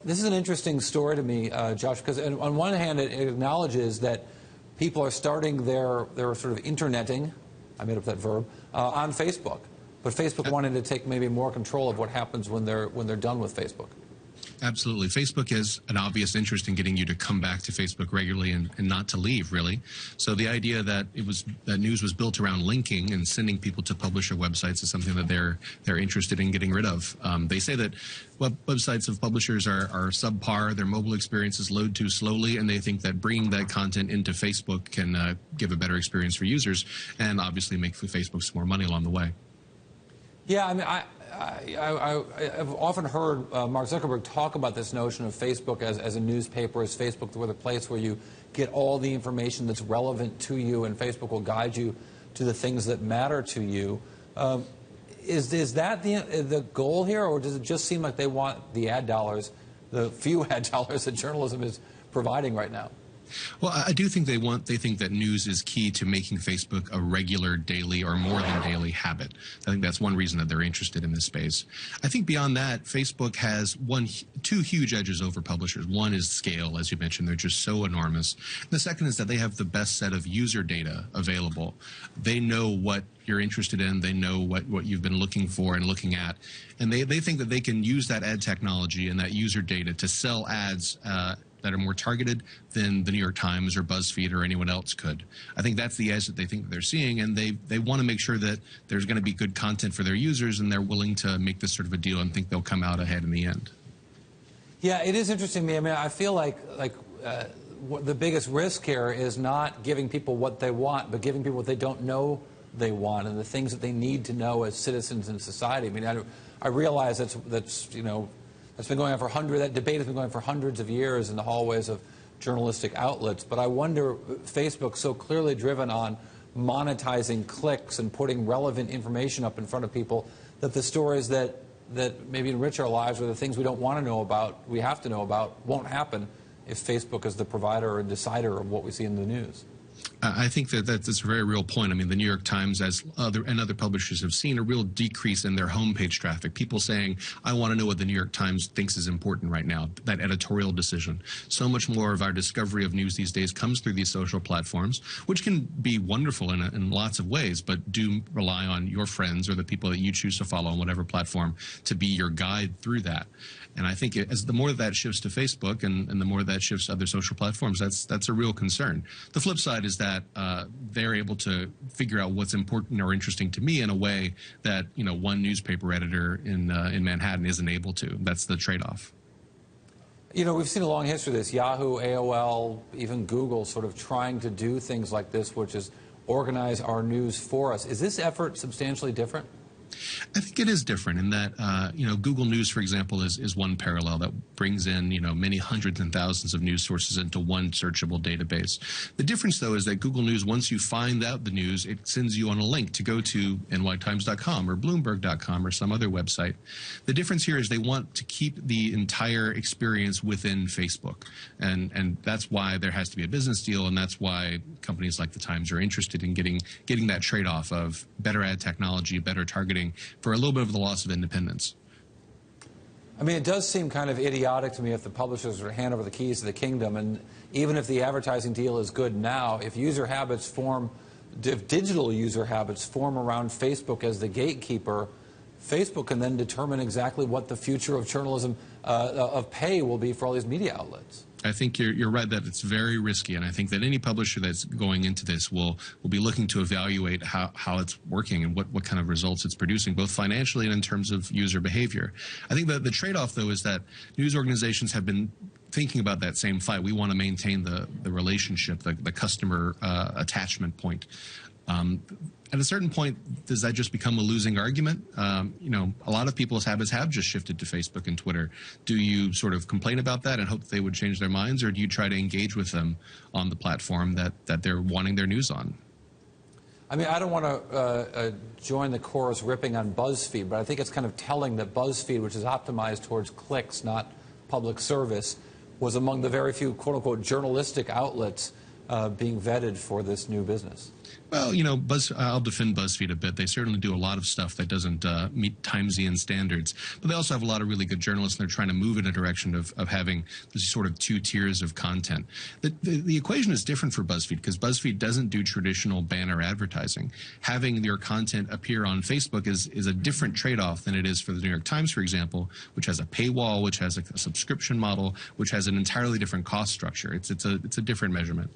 This is an interesting story to me, Josh, because on one hand it acknowledges that people are starting their sort of interneting, I made up that verb, on Facebook. But Facebook wanted to take maybe more control of what happens when they're done with Facebook. Absolutely. Facebook has an obvious interest in getting you to come back to Facebook regularly and not to leave, really. So the idea that that news was built around linking and sending people to publisher websites is something that they're interested in getting rid of. They say that websites of publishers are subpar, their mobile experiences load too slowly, and they think that bringing that content into Facebook can give a better experience for users and obviously make Facebook some more money along the way. Yeah, I mean, I've often heard Mark Zuckerberg talk about this notion of Facebook as a newspaper, as Facebook the place where you get all the information that's relevant to you, and Facebook will guide you to the things that matter to you. Is that the goal here, or does it just seem like they want the ad dollars, the few ad dollars that journalism is providing right now? Well, I do think they think that news is key to making Facebook a regular, daily, or more than daily habit. I think that's one reason that they're interested in this space. I think beyond that, Facebook has two huge edges over publishers. One is scale, as you mentioned. They're just so enormous. The second is that they have the best set of user data available. They know what you're interested in. They know what you've been looking for and looking at. And they think that they can use that ad technology and that user data to sell ads that are more targeted than the New York Times or BuzzFeed or anyone else could. I think that's the edge that they think that they're seeing, and they want to make sure that there's going to be good content for their users, and they're willing to make this sort of a deal and think they'll come out ahead in the end. Yeah, it is interesting to me. I mean, I feel like the biggest risk here is not giving people what they want, but giving people what they don't know they want and the things that they need to know as citizens in society. I mean, I realize that's you know, that's been going on that debate has been going on for hundreds of years in the hallways of journalistic outlets. But I wonder, Facebook so clearly driven on monetizing clicks and putting relevant information up in front of people, that the stories that maybe enrich our lives or the things we don't want to know about, we have to know about, won't happen if Facebook is the provider or decider of what we see in the news. I think that's a very real point. I mean, the New York Times and other publishers have seen a real decrease in their homepage traffic. People saying, I want to know what the New York Times thinks is important right now, that editorial decision. So much more of our discovery of news these days comes through these social platforms, which can be wonderful in lots of ways, but do rely on your friends or the people that you choose to follow on whatever platform to be your guide through that. And I think as the more that shifts to Facebook and the more that shifts to other social platforms, that's a real concern. The flip side is that they're able to figure out what's important or interesting to me in a way that, you know, one newspaper editor in Manhattan isn't able to. That's the trade-off. You know, we've seen a long history of this. Yahoo, AOL, even Google sort of trying to do things like this, which is organize our news for us. Is this effort substantially different? I think it is different in that, you know, Google News, for example, is one parallel that brings in, you know, many hundreds and thousands of news sources into one searchable database. The difference, though, is that Google News, once you find out the news, it sends you on a link to go to nytimes.com or bloomberg.com or some other website. The difference here is they want to keep the entire experience within Facebook. And that's why there has to be a business deal, and that's why companies like the Times are interested in getting that trade-off of better ad technology, better targeting, for a little bit of the loss of independence. I mean, it does seem kind of idiotic to me if the publishers were to hand over the keys to the kingdom, and even if the advertising deal is good now, if digital user habits form around Facebook as the gatekeeper, Facebook can then determine exactly what the future of journalism, of pay will be for all these media outlets. I think you're right that it's very risky, and I think that any publisher that's going into this will be looking to evaluate how it's working and what kind of results it's producing, both financially and in terms of user behavior. I think that the trade-off, though, is that news organizations have been thinking about that same fight. We want to maintain the relationship, the customer attachment point. At a certain point, does that just become a losing argument? You know, a lot of people's habits have just shifted to Facebook and Twitter. Do you sort of complain about that and hope that they would change their minds, or do you try to engage with them on the platform that they're wanting their news on? I mean, I don't want to join the chorus ripping on BuzzFeed, but I think it's kind of telling that BuzzFeed, which is optimized towards clicks, not public service, was among the very few quote-unquote journalistic outlets being vetted for this new business. Well, I'll defend BuzzFeed a bit. They certainly do a lot of stuff that doesn't meet Timesian standards, but they also have a lot of really good journalists, and they're trying to move in a direction of having this sort of two tiers of content. The equation is different for BuzzFeed because BuzzFeed doesn't do traditional banner advertising. Having your content appear on Facebook is a different trade-off than it is for the New York Times, for example, which has a paywall, which has a subscription model, which has an entirely different cost structure. It's a different measurement.